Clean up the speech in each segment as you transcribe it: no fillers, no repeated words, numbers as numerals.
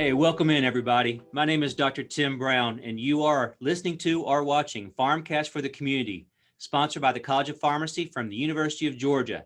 Hey, welcome in everybody. My name is Dr. Tim Brown, and you are listening to or watching PharmCast for the Community, sponsored by the College of Pharmacy from the University of Georgia.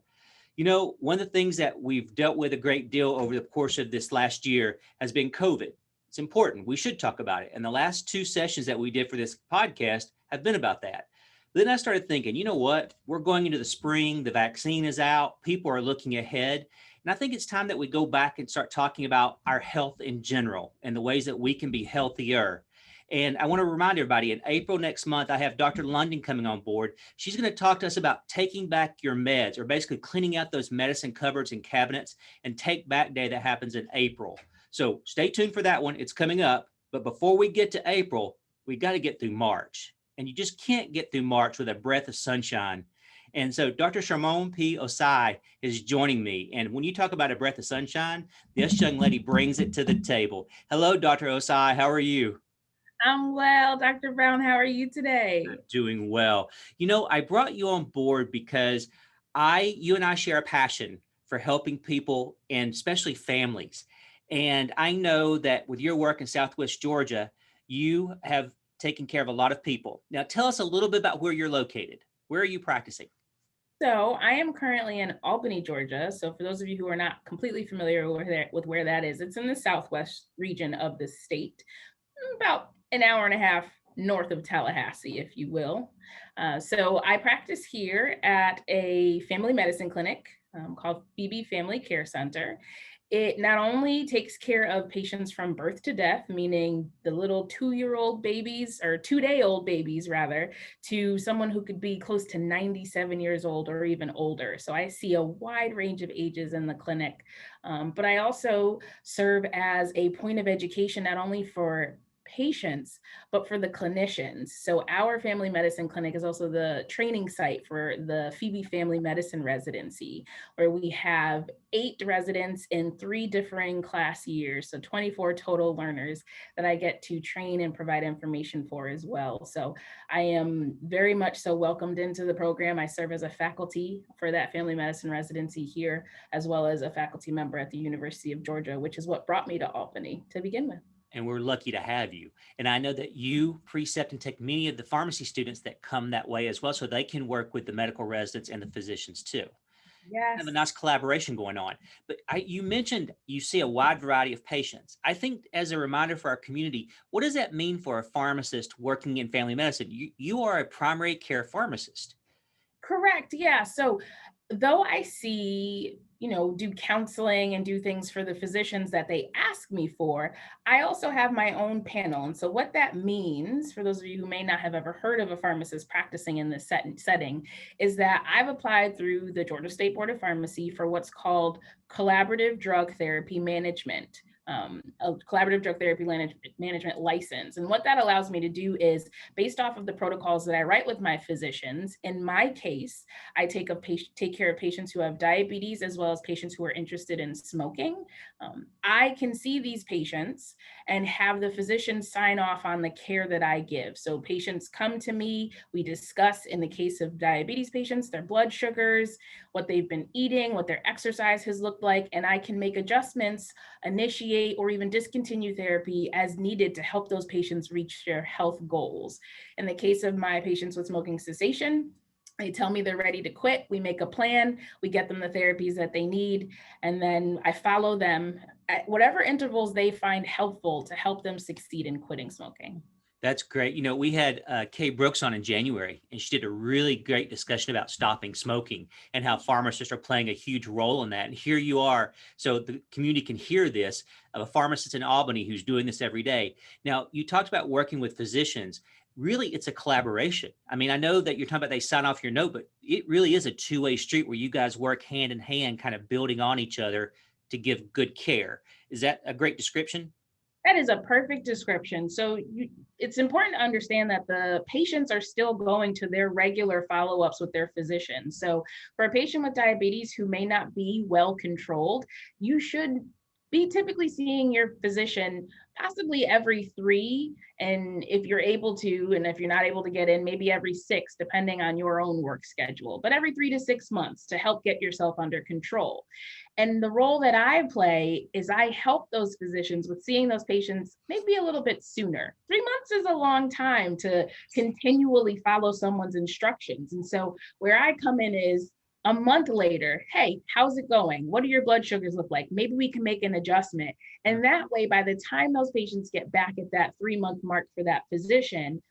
You know, one of the things that we've dealt with a great deal over the course of this last year has been COVID. It's important. We should talk about it. And the last two sessions that we did for this podcast have been about that. Then I started thinking, you know what? We're going into the spring. The vaccine is out. People are looking ahead. And I think it's time that we go back and start talking about our health in general and the ways that we can be healthier. And I want to remind everybody, in April next month, I have Dr. London coming on board. She's going to talk to us about taking back your meds, or basically cleaning out those medicine cupboards and cabinets, and Take Back Day that happens in April. So stay tuned for that one. It's coming up. But before we get to April, we got to get through March. And you just can't get through March with a breath of sunshine. And so Dr. Sharmon P. Osae is joining me. And when you talk about a breath of sunshine, this young lady brings it to the table. Hello, Dr. Osae. How are you? I'm well, Dr. Brown. How are you today? I'm doing well. You know, I brought you on board because you and I share a passion for helping people and especially families. And I know that with your work in Southwest Georgia, you have taken care of a lot of people. Now, tell us a little bit about where you're located. Where are you practicing? So I am currently in Albany, Georgia. So for those of you who are not completely familiar with where that is, it's in the southwest region of the state, about an hour and a half north of Tallahassee, if you will. So I practice here at a family medicine clinic called Phoebe Family Care Center. It not only takes care of patients from birth to death, meaning the little 2-year-old babies, or 2-day-old babies rather, to someone who could be close to 97 years old or even older. So I see a wide range of ages in the clinic. But I also serve as a point of education, not only for patients, but for the clinicians. So our family medicine clinic is also the training site for the Phoebe Family Medicine residency, where we have 8 residents in 3 differing class years, so 24 total learners that I get to train and provide information for as well. So I am very much so welcomed into the program. I serve as a faculty for that family medicine residency here, as well as a faculty member at the University of Georgia, which is what brought me to Albany to begin with. And we're lucky to have you. And I know that you precept and take many of the pharmacy students that come that way as well, so they can work with the medical residents and the physicians too. Yes. Have a nice collaboration going on. But you mentioned you see a wide variety of patients. I think as a reminder for our community, what does that mean for a pharmacist working in family medicine? You are a primary care pharmacist. Correct. Yeah. So though I see, do counseling and do things for the physicians that they ask me for, I also have my own panel. And so what that means, for those of you who may not have ever heard of a pharmacist practicing in this setting, is that I've applied through the Georgia State Board of Pharmacy for what's called collaborative drug therapy management. A collaborative drug therapy management license. And what that allows me to do is, based off of the protocols that I write with my physicians, in my case, I take care of patients who have diabetes as well as patients who are interested in smoking. I can see these patients and have the physician sign off on the care that I give. So patients come to me, we discuss, in the case of diabetes patients, their blood sugars, what they've been eating, what their exercise has looked like, and I can make adjustments, initiate or even discontinue therapy as needed to help those patients reach their health goals. In the case of my patients with smoking cessation, they tell me they're ready to quit. We make a plan, we get them the therapies that they need, and then I follow them at whatever intervals they find helpful to help them succeed in quitting smoking. That's great. You know, we had Kay Brooks on in January, and she did a really great discussion about stopping smoking and how pharmacists are playing a huge role in that. And here you are, so the community can hear this, of a pharmacist in Albany who's doing this every day. Now, you talked about working with physicians. Really, it's a collaboration. I mean, I know that you're talking about they sign off your note, but it really is a two-way street where you guys work hand in hand, kind of building on each other to give good care. Is that a great description? That is a perfect description. So it's important to understand that the patients are still going to their regular follow-ups with their physicians. So for a patient with diabetes who may not be well controlled, you should be typically seeing your physician possibly every 3. And if you're able to, and if you're not able to get in, maybe every 6, depending on your own work schedule, but every 3 to 6 months to help get yourself under control. And the role that I play is I help those physicians with seeing those patients maybe a little bit sooner. 3 months is a long time to continually follow someone's instructions. And so where I come in is a month later, hey, how's it going? What do your blood sugars look like? Maybe we can make an adjustment. And that way, by the time those patients get back at that 3-month mark for that physician,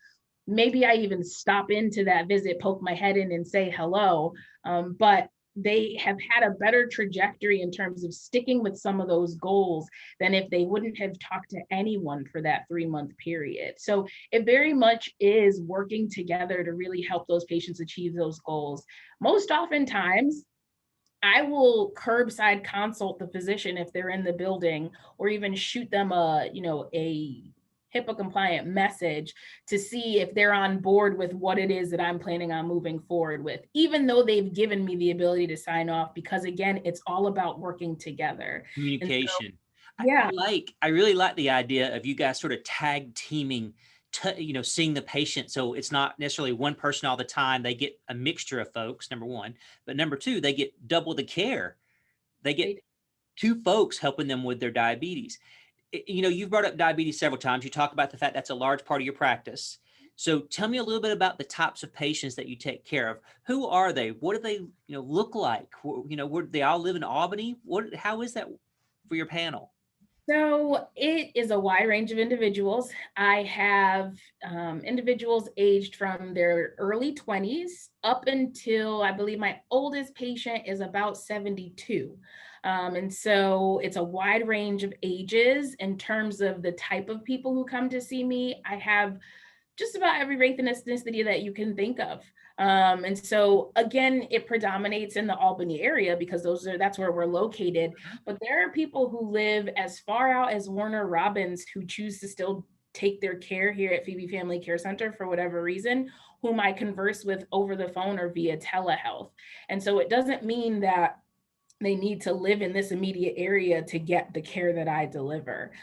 maybe I even stop into that visit, poke my head in and say hello. But they have had a better trajectory in terms of sticking with some of those goals than if they wouldn't have talked to anyone for that 3-month period. So it very much is working together to really help those patients achieve those goals. Most oftentimes, I will curbside consult the physician if they're in the building, or even shoot them a HIPAA compliant message to see if they're on board with what it is that I'm planning on moving forward with, even though they've given me the ability to sign off, because again, it's all about working together. Communication. So, yeah. I really like the idea of you guys sort of tag teaming, seeing the patient. So it's not necessarily one person all the time. They get a mixture of folks, number one, but number two, they get double the care. They get 2 folks helping them with their diabetes. You've brought up diabetes several times. You talk about the fact that's a large part of your practice. So tell me a little bit about the types of patients that you take care of. Who are they? What do they, look like? Where they all live in Albany? How is that for your panel? So it is a wide range of individuals. I have individuals aged from their early 20s up until, I believe my oldest patient is about 72. And so it's a wide range of ages. In terms of the type of people who come to see me, I have just about every race and ethnicity that you can think of. And so again, it predominates in the Albany area because that's where we're located. But there are people who live as far out as Warner Robins who choose to still take their care here at Phoebe Family Care Center for whatever reason, whom I converse with over the phone or via telehealth. And so it doesn't mean that they need to live in this immediate area to get the care that I deliver.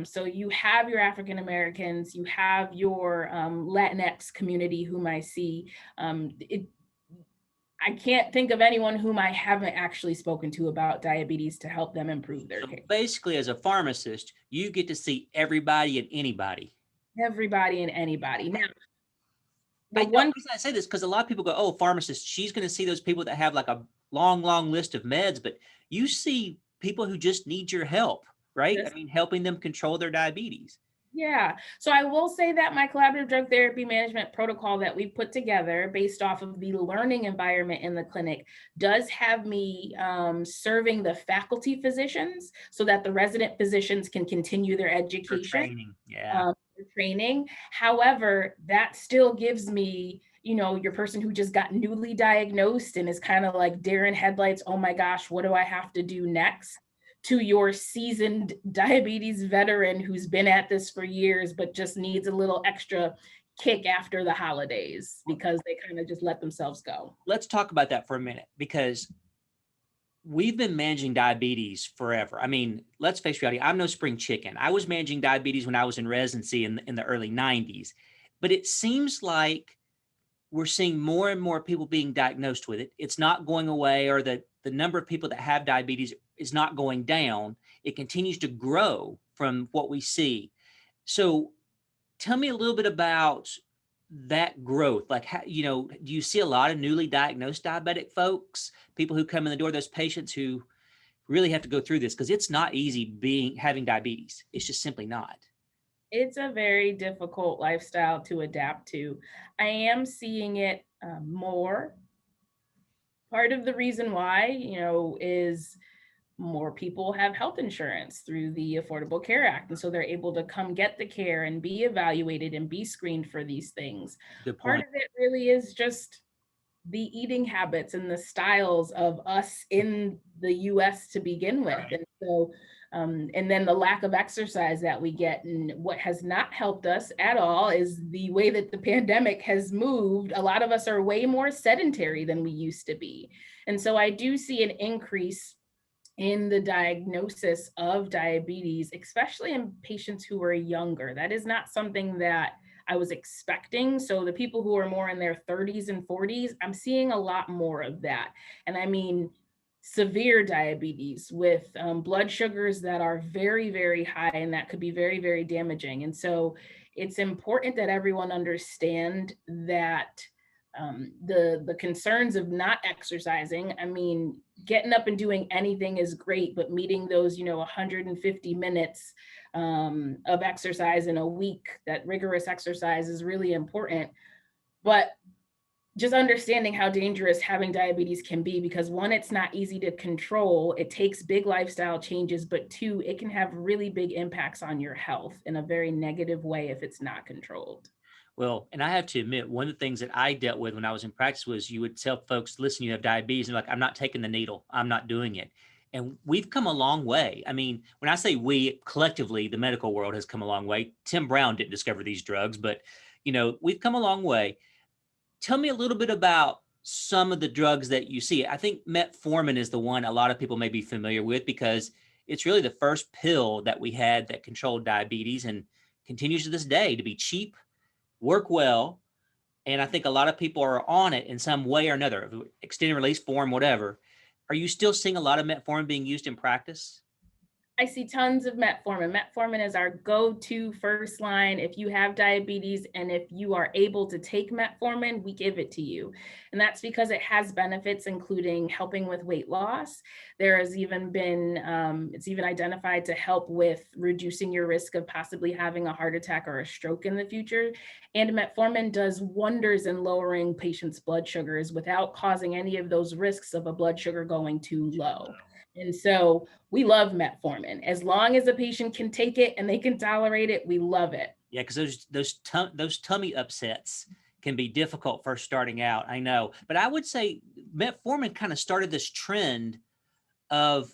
So you have your African Americans, you have your Latinx community whom I see. I can't think of anyone whom I haven't actually spoken to about diabetes to help them improve their care. Basically, as a pharmacist, you get to see everybody and anybody. Everybody and anybody. Now, the reason I say this because a lot of people go, "Oh, pharmacist, she's going to see those people that have like a long list of meds," but you see people who just need your help, right? Yes. I mean, helping them control their diabetes. Yeah. So I will say that my collaborative drug therapy management protocol that we put together based off of the learning environment in the clinic does have me serving the faculty physicians so that the resident physicians can continue their education. For training. Yeah. Training. However, that still gives me, your person who just got newly diagnosed and is kind of like deer in headlights, oh my gosh, what do I have to do next? To your seasoned diabetes veteran who's been at this for years, but just needs a little extra kick after the holidays because they kind of just let themselves go. Let's talk about that for a minute, because we've been managing diabetes forever. I mean, let's face reality. I'm no spring chicken. I was managing diabetes when I was in residency in the early 90s, but it seems like we're seeing more and more people being diagnosed with it. It's not going away, or the number of people that have diabetes is not going down. It continues to grow from what we see. So tell me a little bit about that growth. Like, how, do you see a lot of newly diagnosed diabetic folks, people who come in the door, those patients who really have to go through this? Because it's not easy having diabetes. It's just simply not. It's a very difficult lifestyle to adapt to. I am seeing it more. Part of the reason why, is more people have health insurance through the Affordable Care Act. And so they're able to come get the care and be evaluated and be screened for these things. Part of it really is just the eating habits and the styles of us in the US to begin with. Right. And so, and then the lack of exercise that we get. And what has not helped us at all is the way that the pandemic has moved. A lot of us are way more sedentary than we used to be. And so I do see an increase in the diagnosis of diabetes, especially in patients who are younger. That is not something that I was expecting. So the people who are more in their 30s and 40s, I'm seeing a lot more of that. And I mean, severe diabetes with blood sugars that are very, very high, and that could be very, very damaging. And so it's important that everyone understand that the concerns of not exercising. I mean, getting up and doing anything is great, but meeting those 150 minutes of exercise in a week, that rigorous exercise, is really important. But just understanding how dangerous having diabetes can be, because one, it's not easy to control. It takes big lifestyle changes, but two, it can have really big impacts on your health in a very negative way if it's not controlled. Well, and I have to admit, one of the things that I dealt with when I was in practice was you would tell folks, listen, you have diabetes, and like, I'm not taking the needle. I'm not doing it. And we've come a long way. I mean, when I say we, collectively, the medical world has come a long way. Tim Brown didn't discover these drugs, but, we've come a long way. Tell me a little bit about some of the drugs that you see. I think metformin is the one a lot of people may be familiar with because it's really the first pill that we had that controlled diabetes and continues to this day to be cheap, work well. And I think a lot of people are on it in some way or another, extended release form, whatever. Are you still seeing a lot of metformin being used in practice? I see tons of metformin. Metformin is our go-to first line. If you have diabetes and if you are able to take metformin, we give it to you. And that's because it has benefits, including helping with weight loss. There has even been, it's even identified to help with reducing your risk of possibly having a heart attack or a stroke in the future. And metformin does wonders in lowering patients' blood sugars without causing any of those risks of a blood sugar going too low. And so we love metformin. As long as a patient can take it and they can tolerate it, we love it. Yeah, because those tummy upsets can be difficult first starting out. I know, but I would say metformin kind of started this trend of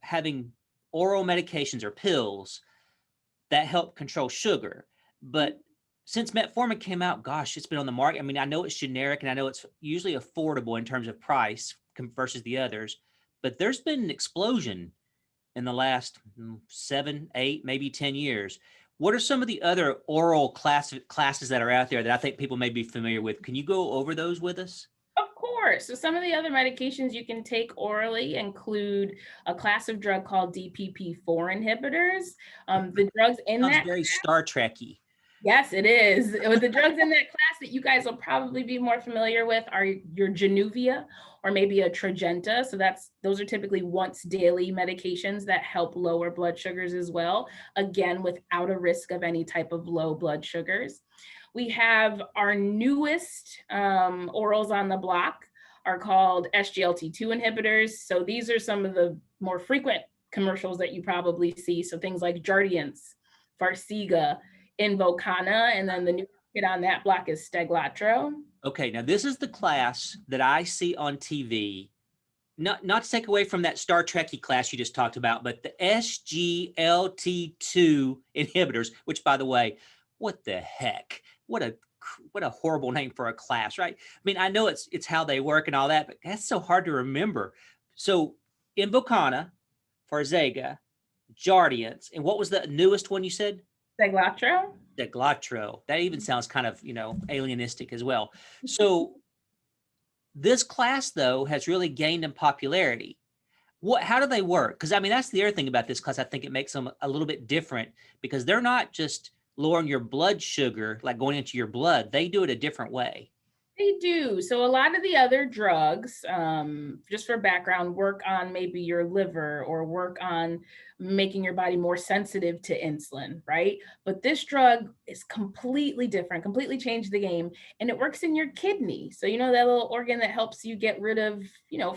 having oral medications or pills that help control sugar. But since metformin came out, gosh, it's been on the market. I mean, I know it's generic and I know it's usually affordable in terms of price versus the others, but there's been an explosion in the last 7, 8, maybe 10 years. What are some of the other oral classes that are out there that I think people may be familiar with? Can you go over those with us? Of course. So some of the other medications you can take orally include a class of drug called Dpp4 inhibitors. The drugs in Sounds that very Star Trek-y. Yes, it is. With the drugs in that class that you guys will probably be more familiar with are your Januvia or maybe a Tragenta. So those are typically once daily medications that help lower blood sugars as well, again, without a risk of any type of low blood sugars. We have our newest orals on the block are called Sglt2 inhibitors. So these are some of the more frequent commercials that you probably see. So things like Jardiance, Farxiga, Invokana, and then the new kid on that block is Sglt2. Okay, now this is the class that I see on TV. Not to take away from that Star Trek-y class you just talked about, but the Sglt2 inhibitors, which, by the way, what the heck? What a horrible name for a class, right? I mean, I know it's how they work and all that, but that's so hard to remember. So Invokana, Farxiga, Jardiance, and what was the newest one you said? Sglt2. Sglt2. That even sounds kind of, alienistic as well. So this class, though, has really gained in popularity. How do they work? Because, I mean, that's the other thing about this class. I think it makes them a little bit different because they're not just lowering your blood sugar, like going into your blood. They do it a different way. They do. So a lot of the other drugs, just for background, work on maybe your liver or work on making your body more sensitive to insulin, right? But this drug is completely different, completely changed the game, and it works in your kidney. So you know that little organ that helps you get rid of,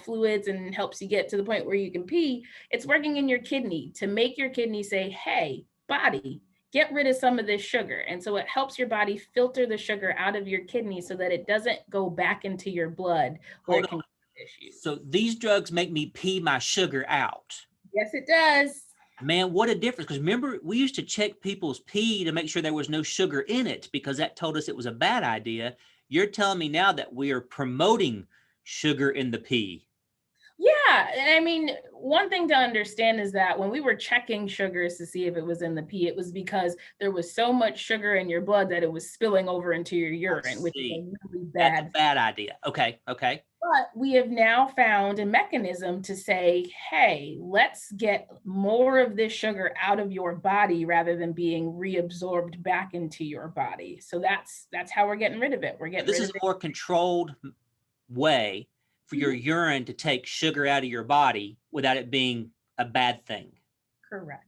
fluids and helps you get to the point where you can pee. It's working in your kidney to make your kidney say, "Hey, body, get rid of some of this sugar." And so it helps your body filter the sugar out of your kidney so that it doesn't go back into your blood where it can cause issues. So these drugs make me pee my sugar out. Yes, it does. Man, what a difference. Because remember, we used to check people's pee to make sure there was no sugar in it because that told us it was a bad idea. You're telling me now that we are promoting sugar in the pee. Yeah, and I mean, one thing to understand is that when we were checking sugars to see if it was in the pee, it was because there was so much sugar in your blood that it was spilling over into your I urine, which is a see. really That's a bad. bad idea. Okay. Okay. But we have now found a mechanism to say, hey, let's get more of this sugar out of your body rather than being reabsorbed back into your body. So that's how we're getting rid of it. We're So getting this rid is of a it. more controlled way for your Mhm. urine to take sugar out of your body without it being a bad thing. Correct.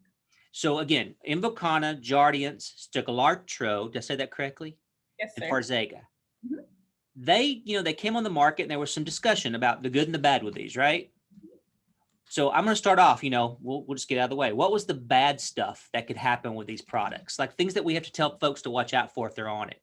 So again, Invokana, Jardiance, Sglt2, did I say that correctly? Yes, And sir. Farzega. Mhm. They came on the market and there was some discussion about the good and the bad with these, right? So I'm going to start off, we'll just get out of the way. What was the bad stuff that could happen with these products? Like things that we have to tell folks to watch out for if they're on it.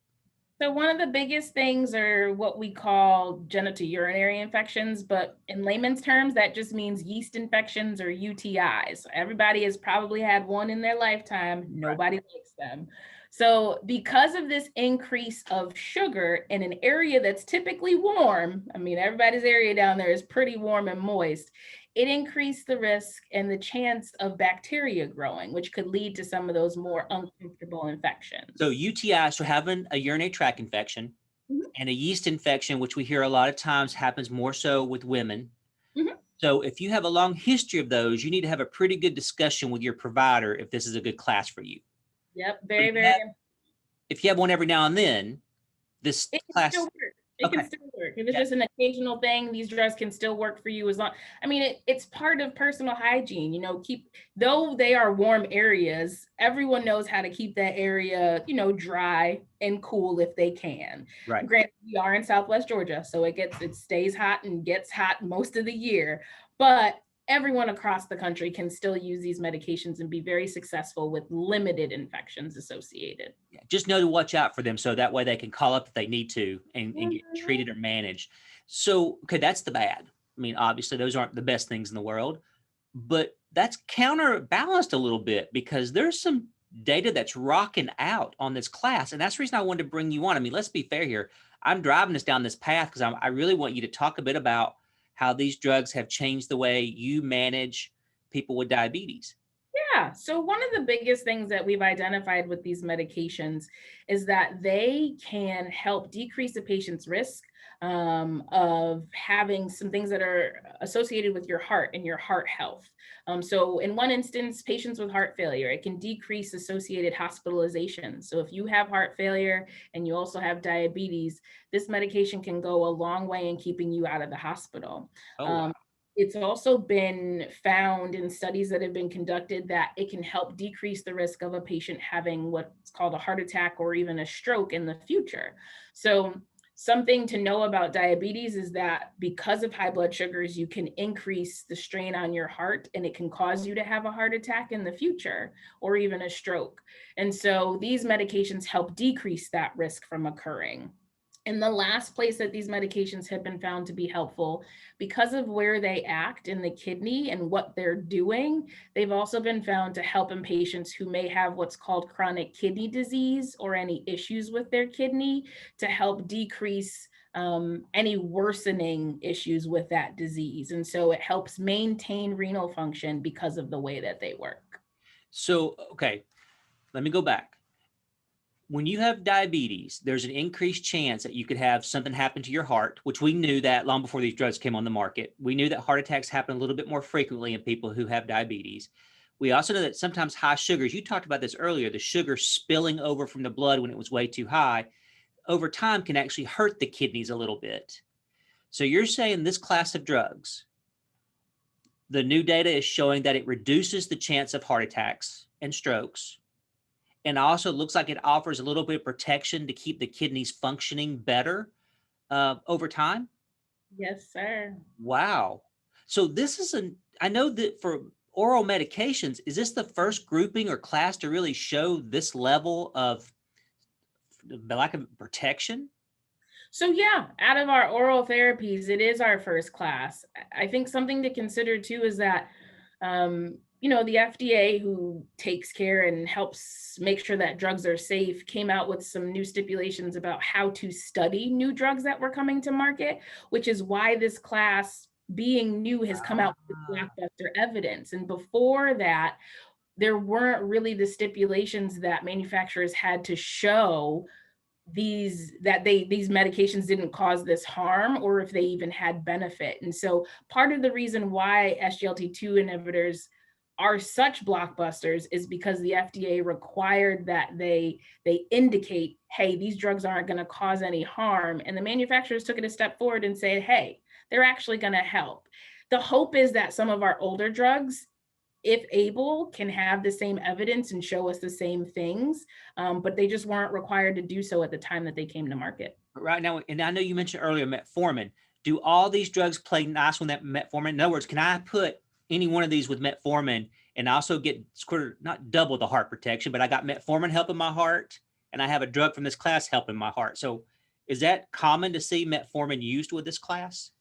So one of the biggest things are what we call genital urinary infections, but in layman's terms, that just means yeast infections or UTIs. Everybody has probably had one in their lifetime. Nobody likes them. So because of this increase of sugar in an area that's typically warm, I mean, everybody's area down there is pretty warm and moist, it increased the risk and the chance of bacteria growing, which could lead to some of those more uncomfortable So infections. UTIs, so having a urinary tract infection Mhm. and a yeast infection, which we hear a lot of times happens more so with women. Mhm. So if you have a long history of those, you need to have a pretty good discussion with your provider if this is a good class for you. Yep, But very, very. if you have one every now and then, this It can still class, work. It can okay, still work. If it's yeah, just an occasional thing, these drugs can still work for you as long. I mean, it's part of personal hygiene. Though they are warm areas, everyone knows how to keep that area, dry and cool if they can. right. Granted, we are in Southwest Georgia, so it stays hot and gets hot most of the year. But everyone across the country can still use these medications and be very successful with limited infections associated. Yeah, just know to watch out for them so that way they can call up if they need to and get Mhm. treated or managed. So, okay, that's the bad. I mean, obviously, those aren't the best things in the world, but that's counterbalanced a little bit because there's some data that's rocking out on this class. And that's the reason I wanted to bring you on. I mean, let's be fair here. I'm driving us down this path because I really want you to talk a bit about how these drugs have changed the way you manage people with diabetes. Yeah. So, one of the biggest things that we've identified with these medications is that they can help decrease a patient's risk of having some things that are associated with your heart and your heart health. So, in one instance, patients with heart failure, it can decrease associated hospitalizations. So, if you have heart failure and you also have diabetes, this medication can go a long way in keeping you out of the hospital. Oh, wow. Um, it's also been found in studies that have been conducted that it can help decrease the risk of a patient having what's called a heart attack or even a stroke in the future. So, something to know about diabetes is that because of high blood sugars, you can increase the strain on your heart and it can cause you to have a heart attack in the future or even a stroke. And so, these medications help decrease that risk from occurring. And the last place that these medications have been found to be helpful, because of where they act in the kidney and what they're doing, they've also been found to help in patients who may have what's called chronic kidney disease or any issues with their kidney to help decrease any worsening issues with that disease. And so it helps maintain renal function because of the way that they work. So, okay, let me go back. When you have diabetes, there's an increased chance that you could have something happen to your heart, which we knew that long before these drugs came on the market. We knew that heart attacks happen a little bit more frequently in people who have diabetes. We also know that sometimes high sugars, you talked about this earlier, the sugar spilling over from the blood when it was way too high, over time can actually hurt the kidneys a little bit. So you're saying this class of drugs, the new data is showing that it reduces the chance of heart attacks and strokes, and also looks like it offers a little bit of protection to keep the kidneys functioning better over time. Yes, sir. Wow. So this is I know that for oral medications, is this the first grouping or class to really show this level of the lack of protection? So yeah, out of our oral therapies, it is our first class. I think something to consider too is that the FDA, who takes care and helps make sure that drugs are safe, came out with some new stipulations about how to study new drugs that were coming to market, which is why this class being new, has come out with blockbuster evidence. And before that, there weren't really the stipulations that manufacturers had to show these medications didn't cause this harm, or if they even had benefit. And so part of the reason why SGLT2 inhibitors are such blockbusters is because the FDA required that they indicate, hey, these drugs aren't going to cause any harm. And the manufacturers took it a step forward and said, hey, they're actually going to help. The hope is that some of our older drugs, if able, can have the same evidence and show us the same things, but they just weren't required to do so at the time that they came to market. Right now, and I know you mentioned earlier metformin. Do all these drugs play nice on that metformin? In other words, can I put any one of these with metformin and also get not double the heart protection, but I got metformin helping my heart, and I have a drug from this class helping my heart? So is that common to see metformin used with this class?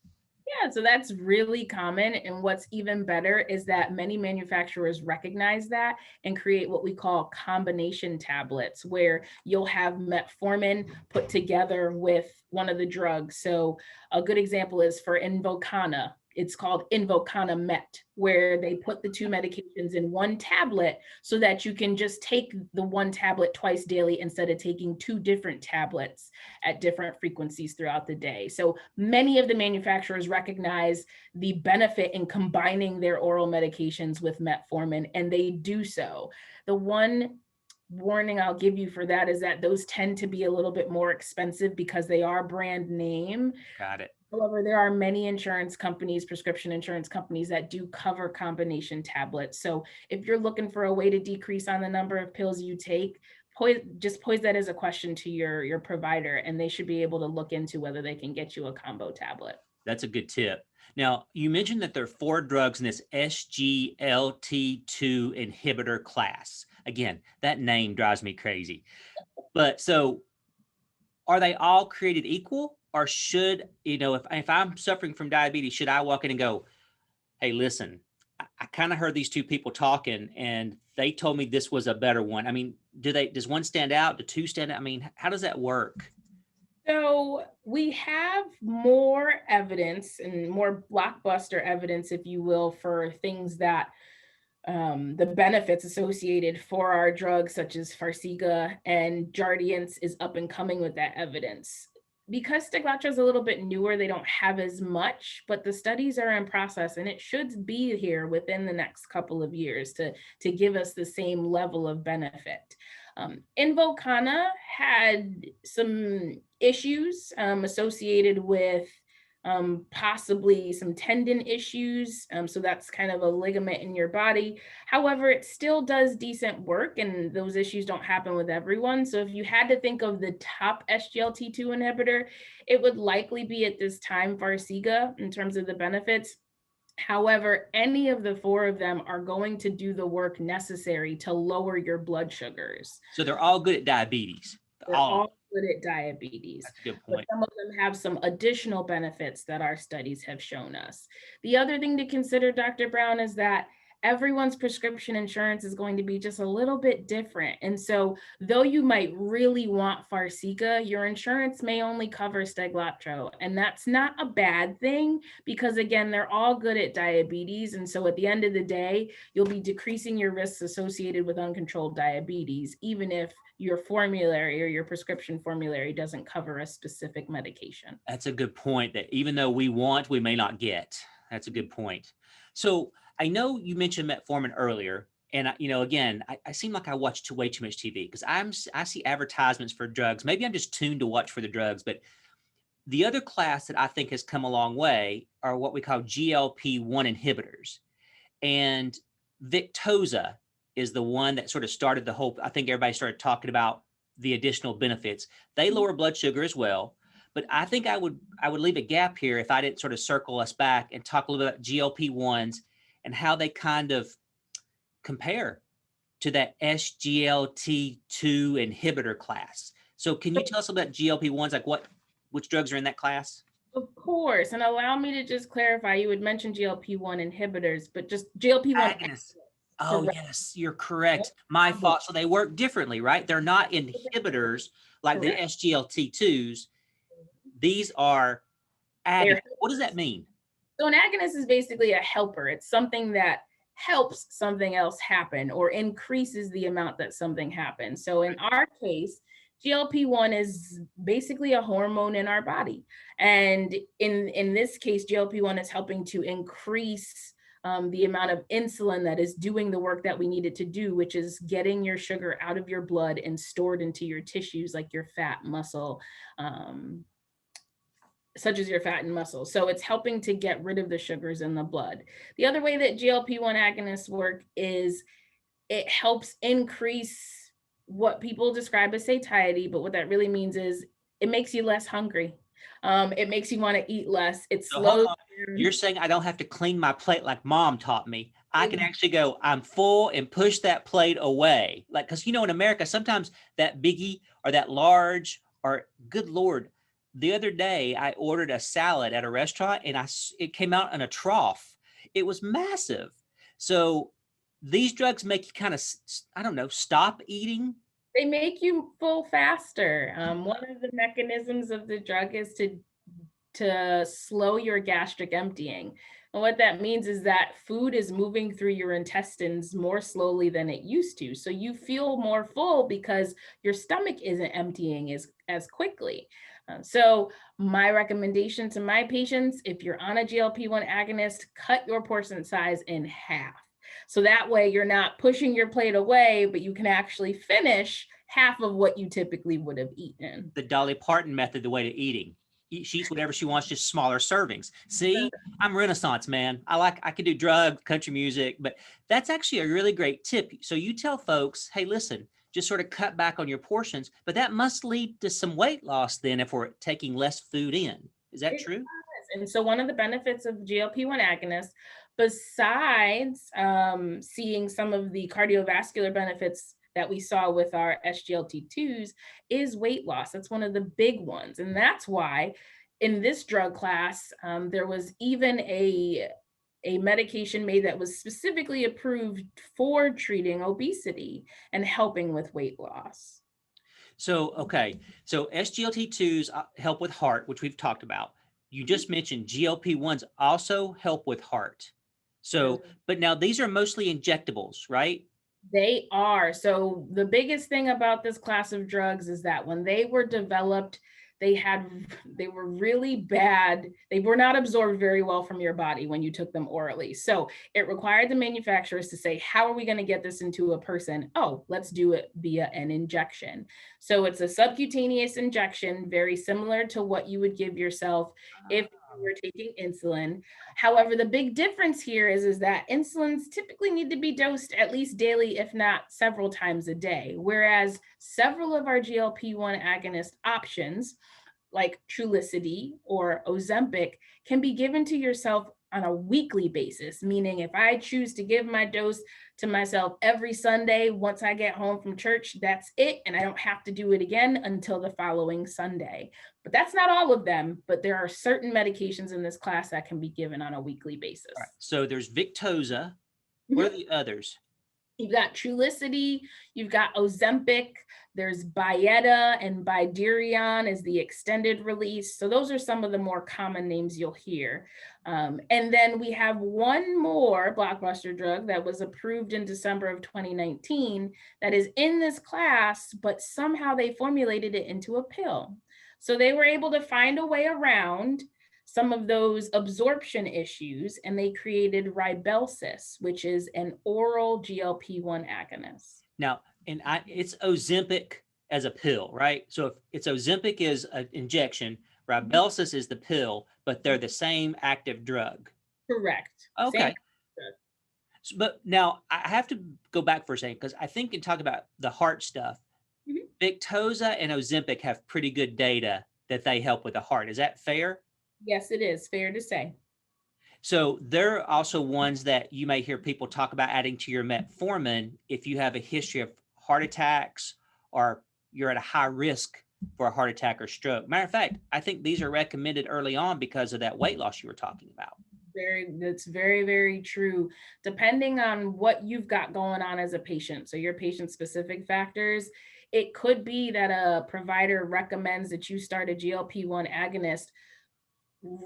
Yeah, so that's really common. And what's even better is that many manufacturers recognize that and create what we call combination tablets, where you'll have metformin put together with one of the drugs. So a good example is for Invokana. It's called Invokana Met, where they put the two medications in one tablet so that you can just take the one tablet twice daily instead of taking two different tablets at different frequencies throughout the day. So many of the manufacturers recognize the benefit in combining their oral medications with metformin, and they do so. The one warning I'll give you for that is that those tend to be a little bit more expensive because they are brand name. Got it. However, there are many insurance companies, prescription insurance companies, that do cover combination tablets. So if you're looking for a way to decrease on the number of pills you take, just pose that as a question to your provider, and they should be able to look into whether they can get you a combo tablet. That's a good tip. Now, you mentioned that there are 4 drugs in this Sglt2 inhibitor class. Again, that name drives me crazy. But so are they all created equal? Or should, if I'm suffering from diabetes, should I walk in and go, hey, listen, I kind of heard these 2 people talking and they told me this was a better one. I mean, does one stand out? Do 2 stand out? I mean, how does that work? So we have more evidence and more blockbuster evidence, if you will, for things that the benefits associated for our drugs, such as Farxiga, and Jardiance is up and coming with that evidence. Because Sglt2 is a little bit newer, they don't have as much, but the studies are in process, and it should be here within the next couple of years to give us the same level of benefit. Invokana had some issues associated with possibly some tendon issues. So that's kind of a ligament in your body. However, it still does decent work, and those issues don't happen with everyone. So if you had to think of the top SGLT2 inhibitor, it would likely be at this time Farxiga in terms of the benefits. However, any of the 4 of them are going to do the work necessary to lower your blood sugars. So they're all good at diabetes. They're all good at diabetes. That's a good but point. some of them have some additional benefits that our studies have shown us. The other thing to consider, Dr. Brown, is that everyone's prescription insurance is going to be just a little bit different. And so though you might really want Farxiga, your insurance may only cover Sglt2. And that's not a bad thing, because again, they're all good at diabetes. And so at the end of the day, you'll be decreasing your risks associated with uncontrolled diabetes, even if your formulary or your prescription formulary doesn't cover a specific medication. That's a good point, that even though we may not get. That's a good point. So I know you mentioned metformin earlier, and again, I seem like I watch way too much TV because I see advertisements for drugs. Maybe I'm just tuned to watch for the drugs, but the other class that I think has come a long way are what we call GLP-1 inhibitors, and Victoza is the one that sort of started the whole. I think everybody started talking about the additional benefits. They lower blood sugar as well. But I think I would leave a gap here if I didn't sort of circle us back and talk a little bit about GLP-1s and how they kind of compare to that SGLT2 inhibitor class. So can you tell us about GLP-1s, like which drugs are in that class? Of course. And allow me to just clarify, you had mentioned GLP-1 inhibitors, but just GLP-1 agonists. Oh, correct. Yes, you're correct. My fault. So they work differently, right? They're not inhibitors like correct. The SGLT2s. These are agonists. What does that mean? So an agonist is basically a helper. It's something that helps something else happen or increases the amount that something happens. So in our case, GLP-1 is basically a hormone in our body. And in this case, GLP-1 is helping to increase the amount of insulin that is doing the work that we need it to do, which is getting your sugar out of your blood and stored into your tissues like your fat, muscle, such as your fat and muscle. So it's helping to get rid of the sugars in the blood. The other way that GLP-1 agonists work is it helps increase what people describe as satiety, but what that really means is it makes you less hungry. It makes you want to eat less. It So hold slows. on. You're saying I don't have to clean my plate like mom taught me. I can actually go, I'm full, and push that plate away. Like, because in America, sometimes that biggie or that large, or good Lord, the other day I ordered a salad at a restaurant and it came out in a trough. It was massive. So these drugs make you kind of, I don't know, stop eating. They make you full faster. One of the mechanisms of the drug is to slow your gastric emptying. And what that means is that food is moving through your intestines more slowly than it used to. So you feel more full because your stomach isn't emptying as quickly. So my recommendation to my patients, if you're on a GLP-1 agonist, cut your portion size in half. So that way you're not pushing your plate away, but you can actually finish half of what you typically would have eaten. The Dolly Parton method, the way to eating. She eats whatever she wants, just smaller servings. See, I'm Renaissance, man. I can do drugs, country music, but that's actually a really great tip. So you tell folks, hey, listen, just sort of cut back on your portions, but that must lead to some weight loss then if we're taking less food in. Is that true? And so one of the benefits of GLP-1 agonists, besides seeing some of the cardiovascular benefits that we saw with our SGLT2s, is weight loss. That's one of the big ones. And that's why in this drug class, there was even a medication made that was specifically approved for treating obesity and helping with weight loss. So, okay. So SGLT2s help with heart, which we've talked about. You just mentioned GLP-1s also help with heart. So, but now these are mostly injectables, right? They are. So the biggest thing about this class of drugs is that when they were developed, they were really bad. They were not absorbed very well from your body when you took them orally. So it required the manufacturers to say, how are we going to get this into a person? Oh, let's do it via an injection. So it's a subcutaneous injection, very similar to what you would give yourself if you were taking insulin. However, the big difference here is that insulins typically need to be dosed at least daily, if not several times a day, whereas several of our GLP-1 agonist options, like Trulicity or Ozempic, can be given to yourself on a weekly basis, meaning if I choose to give my dose to myself every Sunday, once I get home from church, that's it. And I don't have to do it again until the following Sunday. But that's not all of them, but there are certain medications in this class that can be given on a weekly basis. Right. So there's Victoza. What are the others? You've got Trulicity, you've got Ozempic, there's Byetta and Bydureon is the extended release. So those are some of the more common names you'll hear. And then we have one more blockbuster drug that was approved in December of 2019 that is in this class, but somehow they formulated it into a pill. So they were able to find a way around some of those absorption issues, and they created Ribelsis, which is an oral GLP-1 agonist. Now, and it's Ozempic as a pill, right? So if it's Ozempic is an injection, Ribelsis is the pill, but they're the same active drug. Correct. Okay. But now I have to go back for a second because I think in talking about the heart stuff, Victoza and Ozempic have pretty good data that they help with the heart. Is that fair? Yes, it is fair to say. So there are also ones that you may hear people talk about adding to your metformin if you have a history of heart attacks or you're at a high risk for a heart attack or stroke. Matter of fact, I think these are recommended early on because of that weight loss you were talking about. That's very, very true. Depending on what you've got going on as a patient, so your patient-specific factors, it could be that a provider recommends that you start a GLP-1 agonist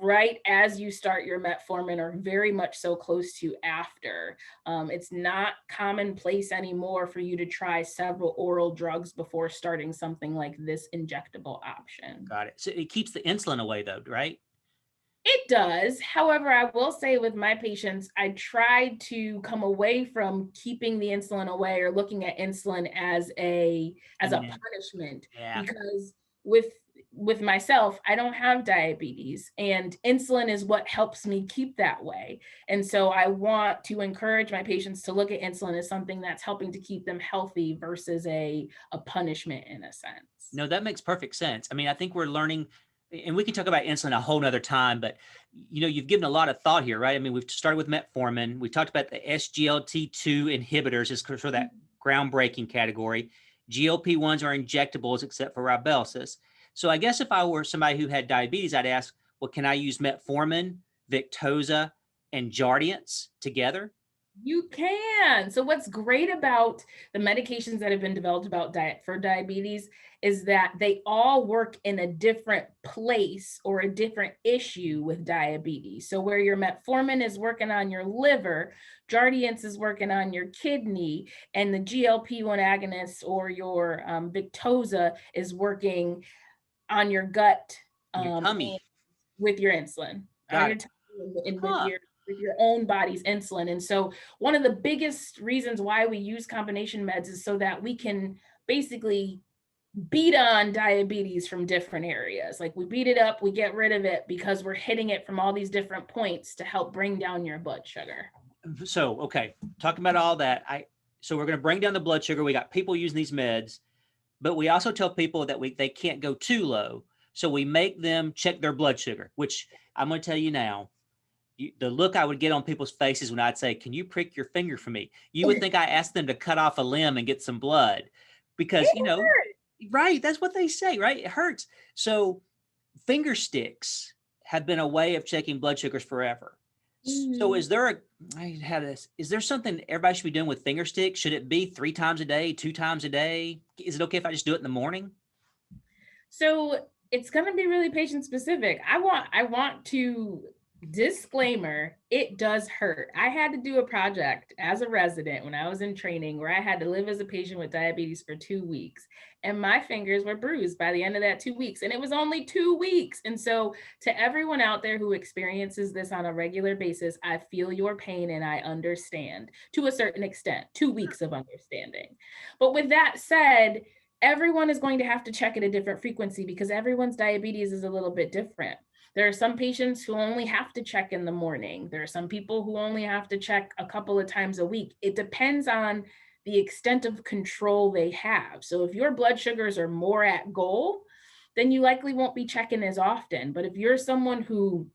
right as you start your metformin, or very much so close to after. It's not commonplace anymore for you to try several oral drugs before starting something like this injectable option. Got it. So it keeps the insulin away though, right? It does. However, I will say with my patients, I try to come away from keeping the insulin away or looking at insulin as a punishment, Yeah. because with myself, I don't have diabetes, and insulin is what helps me keep that way. And so I want to encourage my patients to look at insulin as something that's helping to keep them healthy versus a punishment in a sense. No, that makes perfect sense. I mean, I think we're learning, and we can talk about insulin a whole nother time, but you've given a lot of thought here, right? I mean, we've started with metformin. We talked about the SGLT2 inhibitors is for that groundbreaking category. GLP-1s are injectables except for Rybelsus. So I guess if I were somebody who had diabetes, I'd ask, well, can I use metformin, Victoza, and Jardiance together? You can. So what's great about the medications that have been developed about diet for diabetes is that they all work in a different place or a different issue with diabetes. So where your metformin is working on your liver, Jardiance is working on your kidney, and the GLP-1 agonist or your Victoza is working on your gut, Your and tummy. with your insulin, on Got your it. tummy, and Huh. with your own body's insulin. And so one of the biggest reasons why we use combination meds is so that we can basically beat on diabetes from different areas. Like we beat it up, we get rid of it because we're hitting it from all these different points to help bring down your blood sugar. So, okay, talking about all that, so we're going to bring down the blood sugar. We got people using these meds, but we also tell people that they can't go too low. So we make them check their blood sugar, which I'm going to tell you now, the look I would get on people's faces when I'd say, can you prick your finger for me? You would think I asked them to cut off a limb and get some blood because, right, that's what they say, right? It hurts. So finger sticks have been a way of checking blood sugars forever. So is there is there something everybody should be doing with finger sticks? Should it be 3 times a day, 2 times a day? Is it okay if I just do it in the morning? So it's going to be really patient specific. I want to disclaimer, it does hurt. I had to do a project as a resident when I was in training where I had to live as a patient with diabetes for 2 weeks, and my fingers were bruised by the end of that 2 weeks, and it was only 2 weeks. And so to everyone out there who experiences this on a regular basis, I feel your pain and I understand to a certain extent. 2 weeks of understanding. But with that said, everyone is going to have to check at a different frequency because everyone's diabetes is a little bit different. There are some patients who only have to check in the morning. There are some people who only have to check a couple of times a week. It depends on the extent of control they have. So if your blood sugars are more at goal, then you likely won't be checking as often. But if you're someone who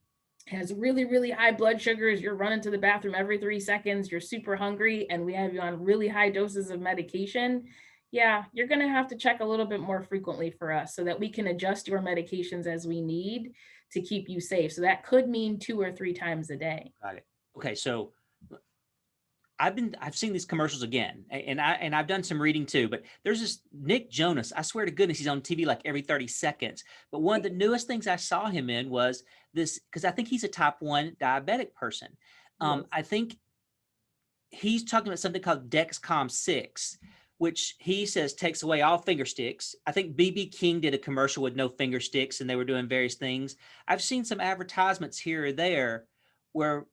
has really, really high blood sugars, you're running to the bathroom every 3 seconds, you're super hungry, and we have you on really high doses of medication, yeah, you're going to have to check a little bit more frequently for us so that we can adjust your medications as we need to keep you safe. So that could mean 2 or 3 times a day. Got it. Okay, so I've seen these commercials again, and I've done some reading too. But there's this Nick Jonas. I swear to goodness, he's on TV like every 30 seconds. But one of the newest things I saw him in was this, because I think he's a type 1 diabetic person. Yes. I think he's talking about something called Dexcom 6, which he says takes away all finger sticks. I think BB King did a commercial with no finger sticks, and they were doing various things. I've seen some advertisements here or there where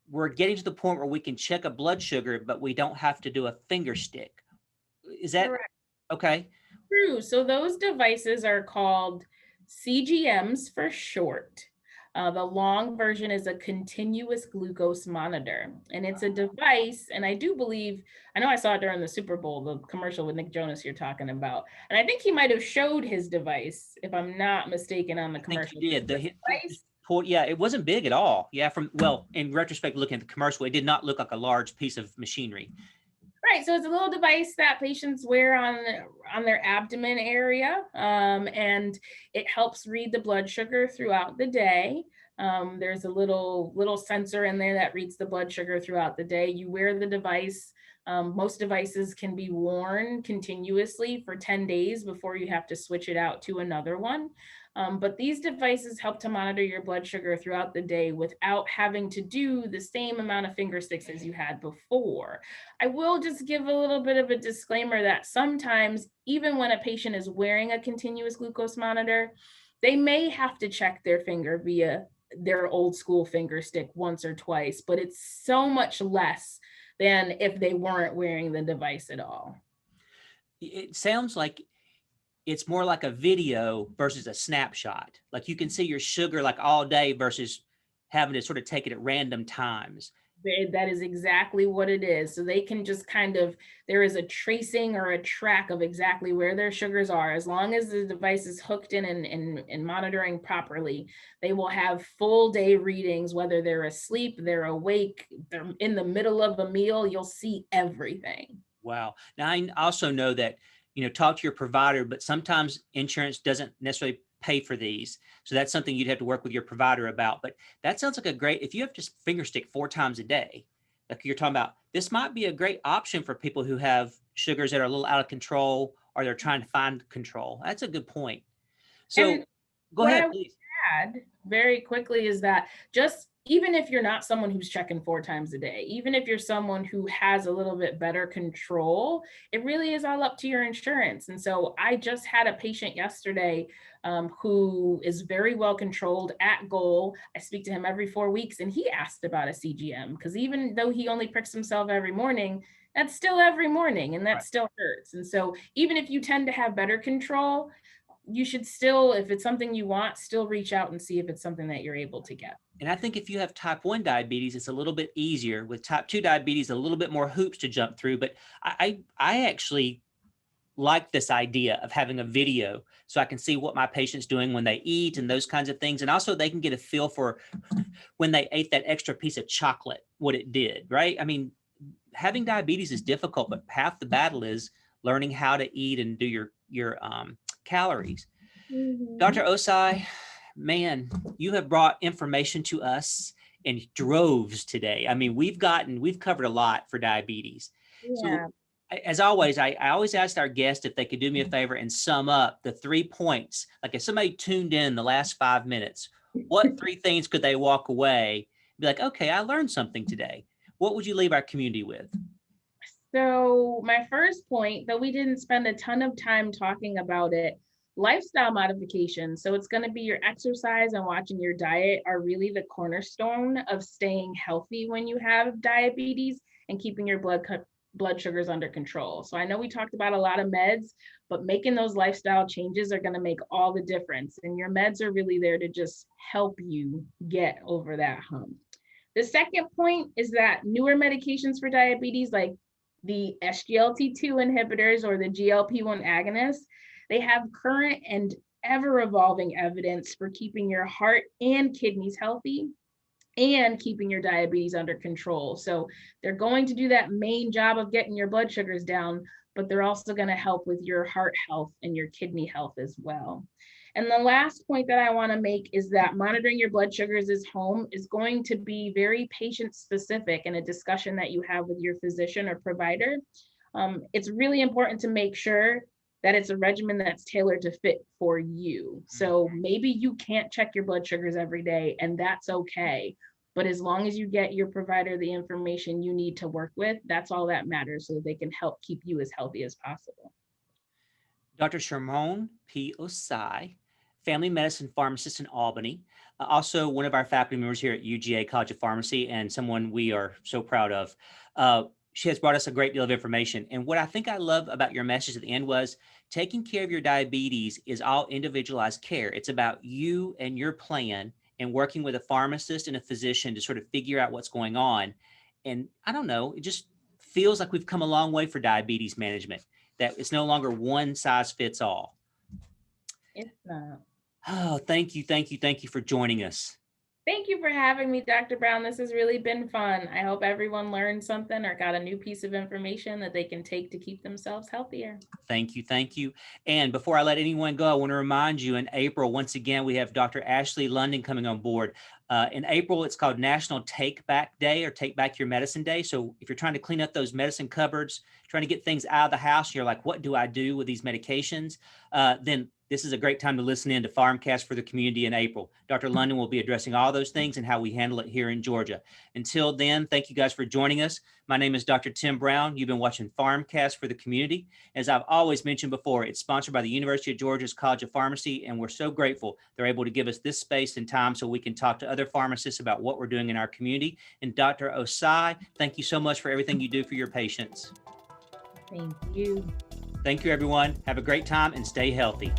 we're getting to the point where we can check a blood sugar, but we don't have to do a finger stick. Is that Correct. okay? True. So those devices are called CGMs for short. The long version is a continuous glucose monitor, and it's a device. And I do believe, I know I saw it during the Super Bowl, the commercial with Nick Jonas you're talking about. And I think he might have showed his device, if I'm not mistaken, on the commercial. I think he did. Yeah, it wasn't big at all. Yeah, in retrospect, looking at the commercial, it did not look like a large piece of machinery. Right, so it's a little device that patients wear on their abdomen area, and it helps read the blood sugar throughout the day. There's a little sensor in there that reads the blood sugar throughout the day. You wear the device. Most devices can be worn continuously for 10 days before you have to switch it out to another one. But these devices help to monitor your blood sugar throughout the day without having to do the same amount of finger sticks as you had before. I will just give a little bit of a disclaimer that sometimes, even when a patient is wearing a continuous glucose monitor, they may have to check their finger via their old school finger stick once or twice, but it's so much less than if they weren't wearing the device at all. It sounds like it's more like a video versus a snapshot. Like you can see your sugar like all day versus having to sort of take it at random times. That is exactly what it is. So they can just kind of, there is a tracing or a track of exactly where their sugars are. As long as the device is hooked in and monitoring properly, they will have full day readings, whether they're asleep, they're awake, they're in the middle of a meal, you'll see everything. Wow. Now I also know that, talk to your provider, but sometimes insurance doesn't necessarily pay for these. So that's something you'd have to work with your provider about. But that sounds like a great, if you have to finger stick 4 times a day, like you're talking about, this might be a great option for people who have sugars that are a little out of control or they're trying to find control. That's a good point. So And go what I ahead, would please. add very quickly is that just even if you're not someone who's checking 4 times a day, even if you're someone who has a little bit better control, it really is all up to your insurance. And so I just had a patient yesterday who is very well controlled at goal. I speak to him every 4 weeks, and he asked about a CGM because even though he only pricks himself every morning, that's still every morning, and that Right. still hurts. And so even if you tend to have better control, you should still, if it's something you want, still reach out and see if it's something that you're able to get. And I think if you have type 1 diabetes, it's a little bit easier. With type 2 diabetes, a little bit more hoops to jump through. But I actually like this idea of having a video so I can see what my patient's doing when they eat and those kinds of things. And also they can get a feel for when they ate that extra piece of chocolate, what it did, right? I mean, having diabetes is difficult, but half the battle is learning how to eat and do your calories. Mm-hmm. Dr. Osae, man, you have brought information to us in droves today. I mean, we've covered a lot for diabetes. Yeah. So as always, I always ask our guests if they could do me a favor and sum up the 3 points. Like if somebody tuned in the last 5 minutes, what 3 things could they walk away, be like, okay, I learned something today. What would you leave our community with? So my first point, though we didn't spend a ton of time talking about it, lifestyle modification. So it's going to be your exercise and watching your diet are really the cornerstone of staying healthy when you have diabetes and keeping your blood sugars under control. So I know we talked about a lot of meds, but making those lifestyle changes are going to make all the difference. And your meds are really there to just help you get over that hump. The second point is that newer medications for diabetes, like the Sglt2 inhibitors or the GLP-1 agonists, they have current and ever evolving evidence for keeping your heart and kidneys healthy and keeping your diabetes under control. So they're going to do that main job of getting your blood sugars down, but they're also going to help with your heart health and your kidney health as well. And the last point that I want to make is that monitoring your blood sugars at home is going to be very patient specific in a discussion that you have with your physician or provider. It's really important to make sure that it's a regimen that's tailored to fit for you. So maybe you can't check your blood sugars every day, and that's okay. But as long as you get your provider the information you need to work with, that's all that matters so that they can help keep you as healthy as possible. Dr. Sharmon P. Osae, family medicine pharmacist in Albany, also one of our faculty members here at UGA College of Pharmacy and someone we are so proud of. She has brought us a great deal of information. And what I think I love about your message at the end was taking care of your diabetes is all individualized care. It's about you and your plan and working with a pharmacist and a physician to sort of figure out what's going on. And I don't know, it just feels like we've come a long way for diabetes management, that it's no longer one size fits all. It's not. Oh, thank you, thank you, thank you for joining us. Thank you for having me, Dr. Brown. This has really been fun. I hope everyone learned something or got a new piece of information that they can take to keep themselves healthier. Thank you, thank you. And before I let anyone go, I want to remind you in April, once again, we have Dr. Ashley London coming on board. In April, it's called National Take Back Day or Take Back Your Medicine Day. So if you're trying to clean up those medicine cupboards, trying to get things out of the house, you're like, what do I do with these medications? Then this is a great time to listen in to PharmCast for the community in April. Dr. London will be addressing all those things and how we handle it here in Georgia. Until then, thank you guys for joining us. My name is Dr. Tim Brown. You've been watching PharmCast for the community. As I've always mentioned before, it's sponsored by the University of Georgia's College of Pharmacy, and we're so grateful they're able to give us this space and time so we can talk to other pharmacists about what we're doing in our community. And Dr. Osae, thank you so much for everything you do for your patients. Thank you. Thank you, everyone. Have a great time and stay healthy.